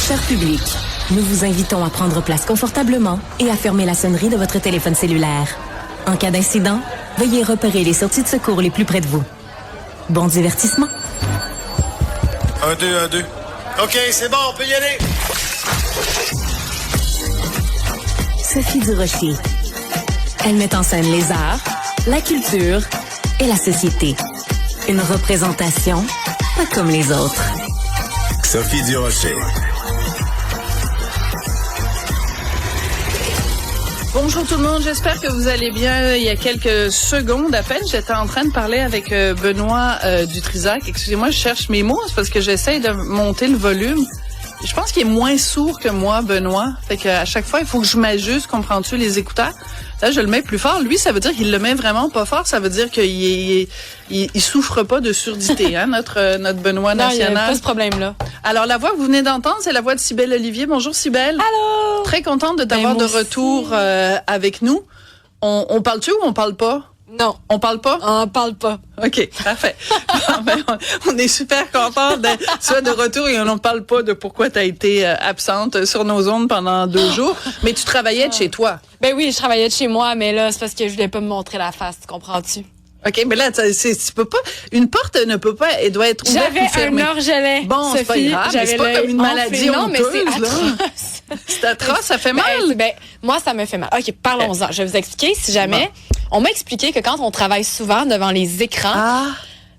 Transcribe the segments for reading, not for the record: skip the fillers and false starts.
Cher public, nous vous invitons à prendre place confortablement et à fermer la sonnerie de votre téléphone cellulaire. En cas d'incident, veuillez repérer les sorties de secours les plus près de vous. Bon divertissement. 1, 2, 1, 2. OK, c'est bon, on peut y aller. Sophie Durocher. Elle met en scène les arts, la culture et la société. Une représentation pas comme les autres. Sophie Durocher. Bonjour tout le monde, j'espère que vous allez bien. Il y a quelques secondes à peine, j'étais en train de parler avec Benoît Dutrisac. Excusez-moi, je cherche mes mots, c'est parce que j'essaye de monter le volume. Je pense qu'il est moins sourd que moi, Benoît. Fait qu'à chaque fois, il faut que je m'ajuste, comprends-tu, les écouteurs. Là, je le mets plus fort. Lui, ça veut dire qu'il le met vraiment pas fort. Ça veut dire qu'il il souffre pas de surdité, hein, notre Benoît national. Non, il y a pas ce problème-là. Alors, la voix que vous venez d'entendre, c'est la voix de Cybèle Olivier. Bonjour, Cybèle. Allô! Très contente de t'avoir de retour avec nous. On parle-tu ou on parle pas? Non. On parle pas? On parle pas. OK, parfait. On est super contents d'être soit de retour et on n'en parle pas de pourquoi tu as été absente sur nos ondes pendant 2 jours. Mais tu travaillais de chez toi. Ben oui, je travaillais de chez moi, mais là, c'est parce que je voulais pas me montrer la face, tu comprends-tu? OK, mais là, tu peux pas. Une porte ne peut pas, elle doit être ouverte ou fermée. J'avais un orgelet. Bon, Sophie, c'est pas grave, mais c'est pas comme une maladie non, mais c'est honteuse, là. atroce. C'est atroce, ça fait mal. Ben, moi, ça me fait mal. OK, parlons-en. Je vais vous expliquer. Si jamais, on m'a expliqué que quand on travaille souvent devant les écrans,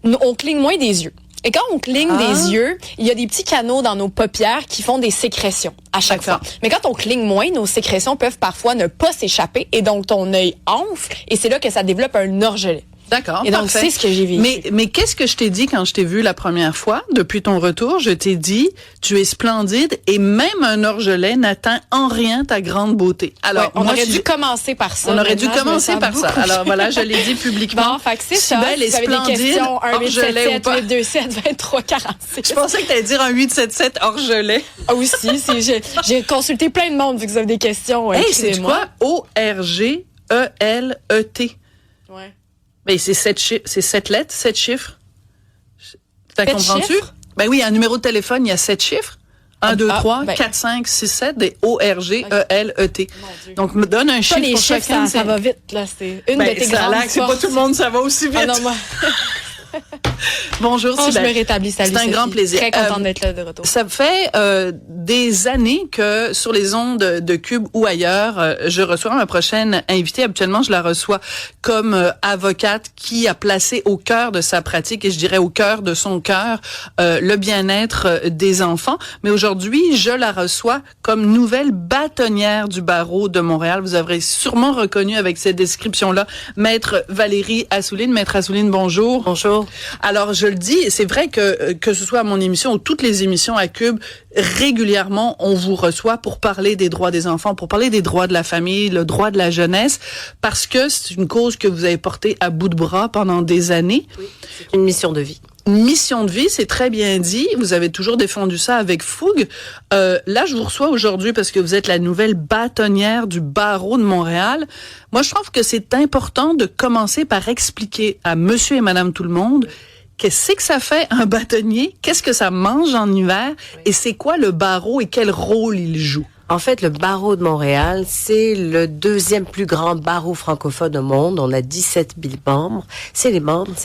on cligne moins des yeux. Et quand on cligne des yeux, il y a des petits canaux dans nos paupières qui font des sécrétions à chaque fois. Mais quand on cligne moins, nos sécrétions peuvent parfois ne pas s'échapper et donc ton œil enfle et c'est là que ça développe un orgelet. D'accord. Et donc, c'est ce que j'ai vécu. Mais qu'est-ce que je t'ai dit quand je t'ai vu la première fois, depuis ton retour? Je t'ai dit, tu es splendide et même un orgelet n'atteint en rien ta grande beauté. Alors, on aurait dû commencer par ça. On aurait dû commencer par ça. Alors, voilà, je l'ai dit publiquement. Bon, fait que c'est ça. Si vous avez des questions, 1-877-827-2346. Je pensais que tu allais dire un 877 orgelet. Ah oui, si, j'ai consulté plein de monde vu que vous avez des questions. Hey, c'est quoi? ORGELET. Ouais. Ben, c'est 7 lettres, 7 chiffres. T'as comprends-tu? Ben oui, un numéro de téléphone, il y a 7 chiffres. 1, 2, 3, 4, 5, 6, 7, des ORGELET. Donc, me donne un chiffre les pour chiffres, chacun. ça va vite, là. C'est une de tes ça grandes c'est pas tout le monde, ça va aussi vite. Ah non, moi. Bonjour, je me rétablis. Salut, c'est un grand plaisir. Très contente d'être là de retour. Ça fait des années que sur les ondes de Cube ou ailleurs, je reçois ma prochaine invitée. Habituellement, je la reçois comme avocate qui a placé au cœur de sa pratique, et je dirais au cœur de son cœur, le bien-être des enfants. Mais aujourd'hui, je la reçois comme nouvelle bâtonnière du barreau de Montréal. Vous aurez sûrement reconnu avec cette description-là Maître Valérie Assouline. Maître Assouline, bonjour. Bonjour. Alors, je le dis, c'est vrai que ce soit à mon émission ou toutes les émissions à Cube, régulièrement, on vous reçoit pour parler des droits des enfants, pour parler des droits de la famille, le droit de la jeunesse, parce que c'est une cause que vous avez portée à bout de bras pendant des années. Oui, c'est une mission de vie. Une mission de vie, c'est très bien dit. Vous avez toujours défendu ça avec fougue. Là, je vous reçois aujourd'hui parce que vous êtes la nouvelle bâtonnière du barreau de Montréal. Moi, je trouve que c'est important de commencer par expliquer à monsieur et madame tout le monde qu'est-ce que ça fait un bâtonnier, qu'est-ce que ça mange en hiver et c'est quoi le barreau et quel rôle il joue. En fait, le barreau de Montréal, c'est le 2e plus grand barreau francophone au monde. On a 17 000 membres. C'est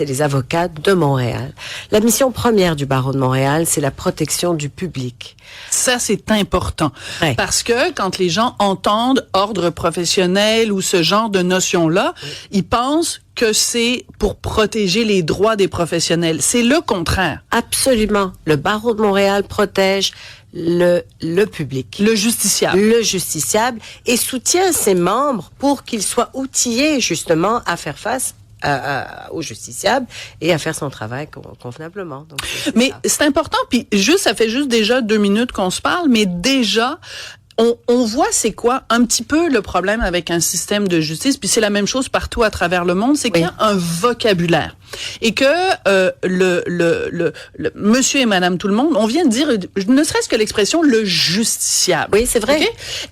les avocats de Montréal. La mission première du barreau de Montréal, c'est la protection du public. Ça, c'est important. Ouais. Parce que quand les gens entendent ordre professionnel ou ce genre de notion-là, ils pensent que c'est pour protéger les droits des professionnels. C'est le contraire. Absolument. Le barreau de Montréal protège le public. Le justiciable. Le justiciable et soutient ses membres pour qu'ils soient outillés justement à faire face au justiciable et à faire son travail convenablement. Donc, mais c'est important, puis ça fait juste déjà 2 minutes qu'on se parle, mais déjà, on voit c'est quoi un petit peu le problème avec un système de justice, puis c'est la même chose partout à travers le monde, c'est qu'il y a un vocabulaire. et que le monsieur et madame tout le monde, on vient de dire, ne serait-ce que l'expression le justiciable. Oui, c'est vrai.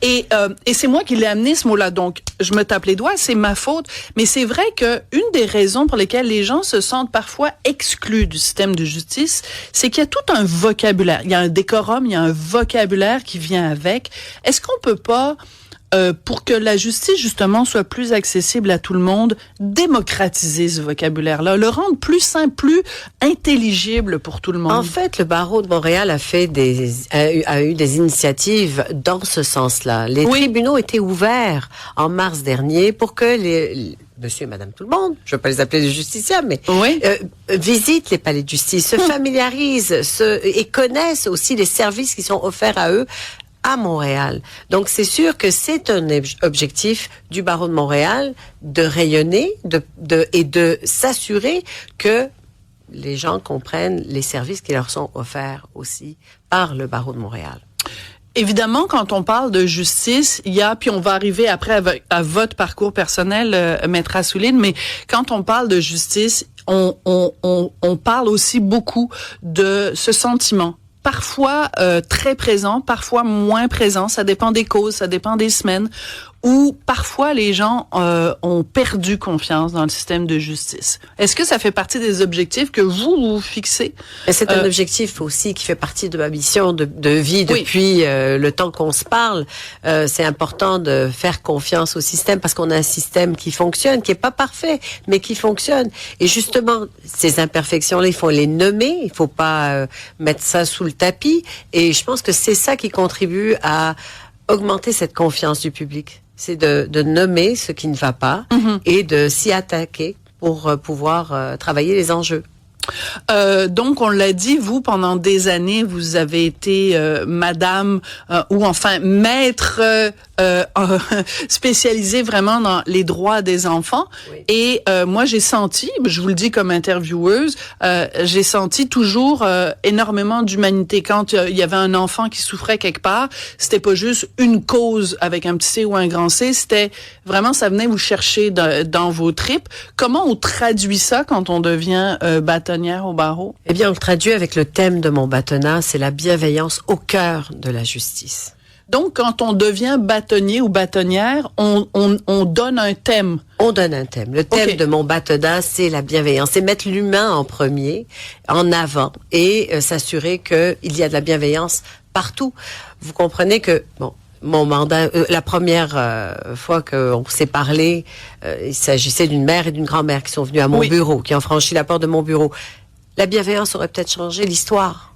Okay? Et c'est moi qui l'ai amené ce mot-là, donc je me tape les doigts, c'est ma faute, mais c'est vrai que une des raisons pour lesquelles les gens se sentent parfois exclus du système de justice, c'est qu'il y a tout un vocabulaire, il y a un décorum, il y a un vocabulaire qui vient avec. Est-ce qu'on peut pas pour que la justice, justement, soit plus accessible à tout le monde, démocratiser ce vocabulaire-là, le rendre plus simple, plus intelligible pour tout le monde? En fait, le barreau de Montréal a eu des initiatives dans ce sens-là. Les tribunaux étaient ouverts en mars dernier pour que monsieur et madame tout le monde, je ne veux pas les appeler des justiciables, mais visitent les palais de justice, se familiarisent et connaissent aussi les services qui sont offerts à eux à Montréal. Donc, c'est sûr que c'est un objectif du barreau de Montréal de rayonner et de s'assurer que les gens comprennent les services qui leur sont offerts aussi par le barreau de Montréal. Évidemment, quand on parle de justice, il y a, puis on va arriver après à votre parcours personnel, Maître Assouline, mais quand on parle de justice, on parle aussi beaucoup de ce sentiment. Parfois très présent, parfois moins présent, ça dépend des causes, ça dépend des semaines, où parfois les gens ont perdu confiance dans le système de justice. Est-ce que ça fait partie des objectifs que vous fixez? C'est un objectif aussi qui fait partie de ma mission de vie depuis le temps qu'on se parle. C'est important de faire confiance au système parce qu'on a un système qui fonctionne, qui est pas parfait, mais qui fonctionne. Et justement, ces imperfections-là, il faut les nommer, il faut pas mettre ça sous le tapis. Et je pense que c'est ça qui contribue à augmenter cette confiance du public. C'est de nommer ce qui ne va pas et de s'y attaquer pour pouvoir travailler les enjeux. Donc, on l'a dit, vous, pendant des années, vous avez été madame ou enfin maître spécialisée vraiment dans les droits des enfants. Oui. Et moi, j'ai senti, je vous le dis comme intervieweuse, j'ai senti toujours énormément d'humanité. Quand il y avait un enfant qui souffrait quelque part, c'était pas juste une cause avec un petit C ou un grand C, c'était vraiment, ça venait vous chercher dans vos tripes. Comment on traduit ça quand on devient bâtonnière au barreau? Eh bien, on le traduit avec le thème de mon bâtonnat, c'est la bienveillance au cœur de la justice. Donc, quand on devient bâtonnier ou bâtonnière, on donne un thème. On donne un thème. Le thème de mon bâtonnat, c'est la bienveillance. C'est mettre l'humain en premier, en avant, et s'assurer qu'il y a de la bienveillance partout. Vous comprenez que, bon, mon mandat, la première fois qu'on s'est parlé, il s'agissait d'une mère et d'une grand-mère qui sont venues à mon bureau, qui ont franchi la porte de mon bureau. La bienveillance aurait peut-être changé l'histoire.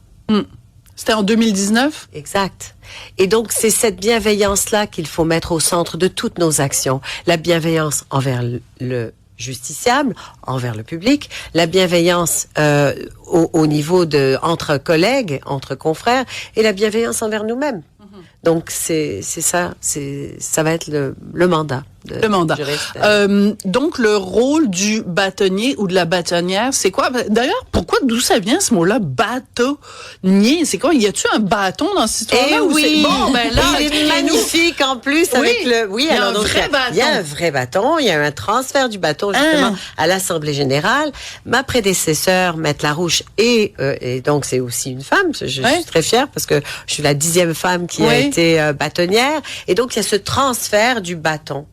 C'était en 2019? Exact. Et donc, c'est cette bienveillance-là qu'il faut mettre au centre de toutes nos actions. La bienveillance envers le justiciable, envers le public, la bienveillance au niveau entre collègues, entre confrères, et la bienveillance envers nous-mêmes. Donc, c'est ça, ça va être le mandat. Le mandat. Donc, le rôle du bâtonnier ou de la bâtonnière, c'est quoi? D'ailleurs, d'où ça vient ce mot-là, bâtonnier? C'est quoi? Y a-tu un bâton dans cette histoire-là? Oui! Bon, ben là, il est magnifique en plus avec le... Oui, il y a un vrai bâton. Il y a un vrai bâton, il y a un transfert du bâton justement à l'Assemblée générale. Ma prédécesseur, Maître Larouche, et donc c'est aussi une femme, je suis très fière parce que je suis la 10e femme qui a été bâtonnière. Et donc, il y a ce transfert du bâton.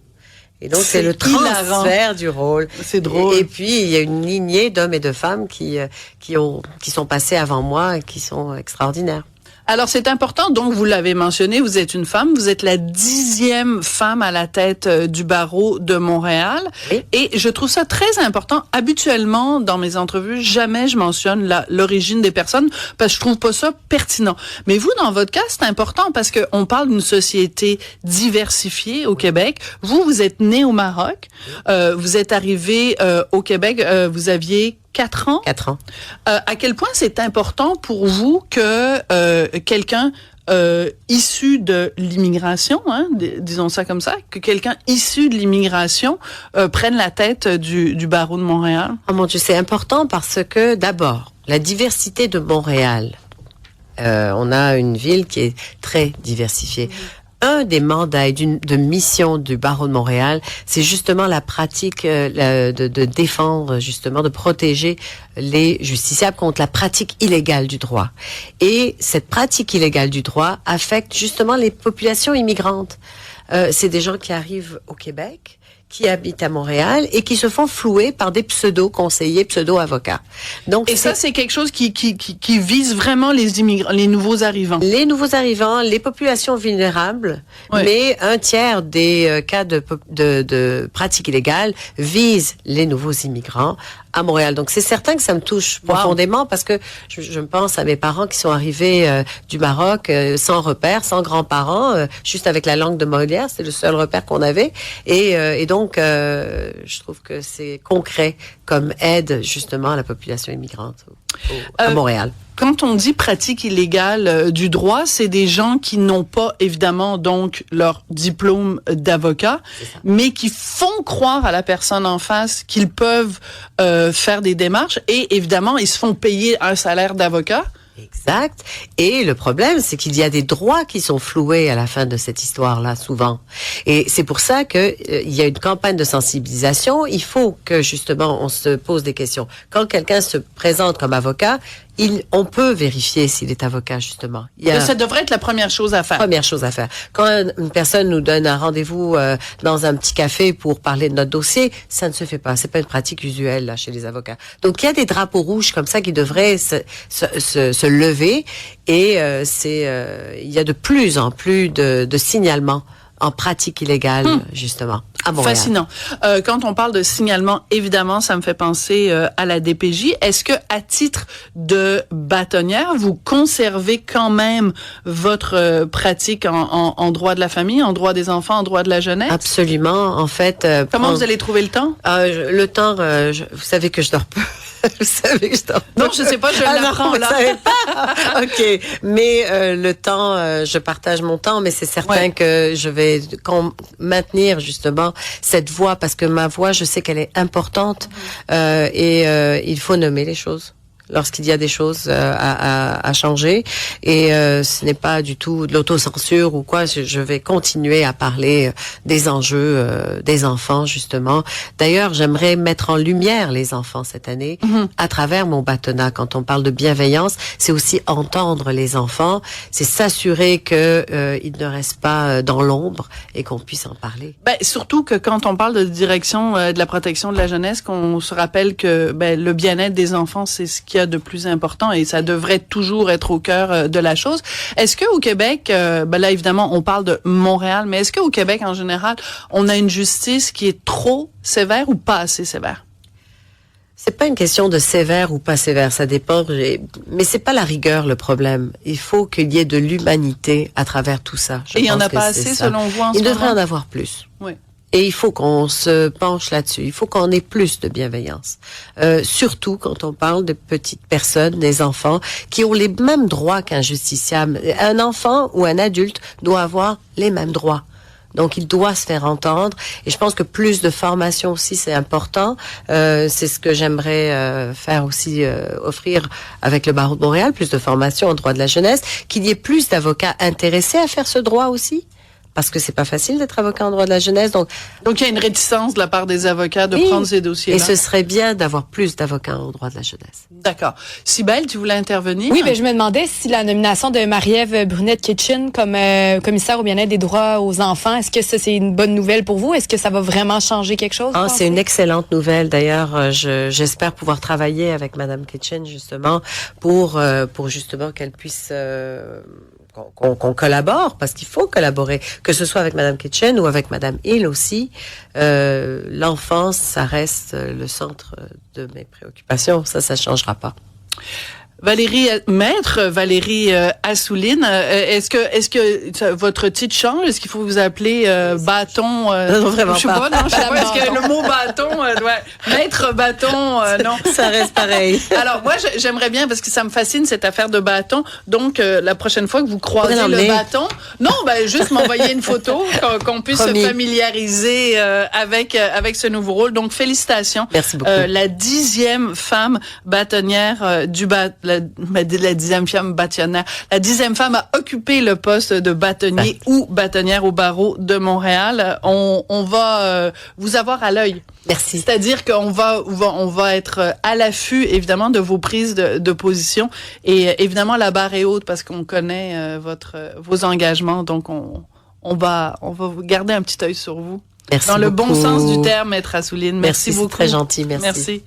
Et donc, c'est le transfert du rôle. C'est drôle. Et puis, il y a une lignée d'hommes et de femmes qui sont passés avant moi et qui sont extraordinaires. Alors, c'est important, donc vous l'avez mentionné, vous êtes une femme, vous êtes la 10e femme à la tête du barreau de Montréal. Oui. Et je trouve ça très important. Habituellement, dans mes entrevues, jamais je mentionne l'origine des personnes parce que je trouve pas ça pertinent. Mais vous, dans votre cas, c'est important parce que on parle d'une société diversifiée au Québec. Vous êtes né au Maroc. Vous êtes arrivé au Québec, vous aviez 4 ans. 4 ans. À quel point c'est important pour vous que quelqu'un issu de l'immigration, disons ça comme ça, que quelqu'un issu de l'immigration prenne la tête du barreau de Montréal? Oh mon Dieu, c'est important parce que d'abord, la diversité de Montréal. On a une ville qui est très diversifiée. un des mandats et de mission du barreau de Montréal, c'est justement la pratique de défendre, justement, de protéger les justiciables contre la pratique illégale du droit. Et cette pratique illégale du droit affecte justement les populations immigrantes. C'est des gens qui arrivent au Québec, qui habitent à Montréal et qui se font flouer par des pseudo-conseillers, pseudo-avocats. Donc, et ça, c'est quelque chose qui vise vraiment les immigrants, les nouveaux arrivants. Les nouveaux arrivants, les populations vulnérables, oui. Mais un tiers des cas de pratiques illégales visent les nouveaux immigrants à Montréal. Donc, c'est certain que ça me touche profondément parce que je me pense à mes parents qui sont arrivés du Maroc sans repère, sans grands-parents, juste avec la langue de Molière. C'est le seul repère qu'on avait. Et donc, je trouve que c'est concret comme aide justement à la population immigrante à Montréal. Quand on dit pratique illégale du droit, c'est des gens qui n'ont pas, évidemment, donc, leur diplôme d'avocat, mais qui font croire à la personne en face qu'ils peuvent faire des démarches et, évidemment, ils se font payer un salaire d'avocat. Exact. Et le problème, c'est qu'il y a des droits qui sont floués à la fin de cette histoire-là, souvent. Et c'est pour ça que il y a une campagne de sensibilisation. Il faut que, justement, on se pose des questions. Quand quelqu'un se présente comme avocat, on peut vérifier s'il est avocat, justement. Ça devrait être la première chose à faire. Première chose à faire. Quand une personne nous donne un rendez-vous dans un petit café pour parler de notre dossier, ça ne se fait pas. C'est pas une pratique usuelle là chez les avocats. Donc il y a des drapeaux rouges comme ça qui devraient se lever et il y a de plus en plus de signalements en pratique illégale, justement, à Montréal. Fascinant. Quand on parle de signalement, évidemment, ça me fait penser à la DPJ. Est-ce que, à titre de bâtonnière, vous conservez quand même votre pratique en droit de la famille, en droit des enfants, en droit de la jeunesse? Absolument. En fait... Comment vous allez trouver le temps? Le temps, vous savez que je dors peu. Vous savez que je dors peu. Non, je sais pas, je l'apprends là. Vous savez pas? OK. Mais le temps, je partage mon temps, mais c'est certain que je vais maintenir justement cette voix parce que ma voix, je sais qu'elle est importante et il faut nommer les choses lorsqu'il y a des choses à changer et ce n'est pas du tout de l'autocensure ou quoi. Je vais continuer à parler des enjeux des enfants justement. D'ailleurs, j'aimerais mettre en lumière les enfants cette année à travers mon bâtonnat. Quand on parle de bienveillance, c'est aussi entendre les enfants, c'est s'assurer que ils ne restent pas dans l'ombre et qu'on puisse en parler. Ben surtout que quand on parle de direction de la protection de la jeunesse, qu'on se rappelle que le bien-être des enfants, c'est ce qu'il y a de plus important et ça devrait toujours être au cœur de la chose. Est-ce que au Québec, là évidemment on parle de Montréal, mais est-ce que au Québec en général, on a une justice qui est trop sévère ou pas assez sévère? C'est pas une question de sévère ou pas sévère, ça dépend. Mais c'est pas la rigueur le problème. Il faut qu'il y ait de l'humanité à travers tout ça. Et il y en a pas assez selon vous en ce moment? Il devrait en avoir plus. Oui. Et il faut qu'on se penche là-dessus. Il faut qu'on ait plus de bienveillance. Surtout quand on parle de petites personnes, des enfants, qui ont les mêmes droits qu'un justiciable. Un enfant ou un adulte doit avoir les mêmes droits. Donc, il doit se faire entendre. Et je pense que plus de formation aussi, c'est important. C'est ce que j'aimerais faire aussi, offrir avec le barreau de Montréal, plus de formation en droit de la jeunesse, qu'il y ait plus d'avocats intéressés à faire ce droit aussi. Parce que c'est pas facile d'être avocat en droit de la jeunesse. Donc il y a une réticence de la part des avocats de prendre ces dossiers-là. Et ce serait bien d'avoir plus d'avocats en droit de la jeunesse. D'accord. Cybèle, tu voulais intervenir? Oui, je me demandais si la nomination de Marie-Ève Brunette-Kitchen comme commissaire au bien-être des droits aux enfants, est-ce que ça, c'est une bonne nouvelle pour vous? Est-ce que ça va vraiment changer quelque chose? C'est une excellente nouvelle. D'ailleurs, j'espère pouvoir travailler avec Madame Kitchen justement pour justement qu'elle puisse qu'on collabore, parce qu'il faut collaborer, que ce soit avec Madame Kitchen ou avec Madame Hill aussi. L'enfance, ça reste le centre de mes préoccupations. Ça changera pas. Maître Valérie Assouline, est-ce que votre titre change? Est-ce qu'il faut vous appeler bâton? Non, vraiment je sais pas. Non, je sais pas. Est-ce que le mot bâton, maître bâton, non? Ça reste pareil. Alors moi, j'aimerais bien parce que ça me fascine cette affaire de bâton. Donc la prochaine fois que vous croisez le bâton, non, juste m'envoyer une photo qu'on puisse se familiariser avec ce nouveau rôle. Donc félicitations. Merci beaucoup. La 10e femme bâtonnière la 10e femme bâtonnière, la 10e femme à occuper le poste de bâtonnier ou bâtonnière au barreau de Montréal. On va vous avoir à l'œil. Merci. C'est-à-dire qu'on va être à l'affût, évidemment, de vos prises de position. Et évidemment, la barre est haute parce qu'on connaît vos engagements. Donc, on va vous garder un petit œil sur vous. Merci Dans le beaucoup. bon sens du terme, Maître Assouline. Merci beaucoup. C'est très gentil. Merci. Merci.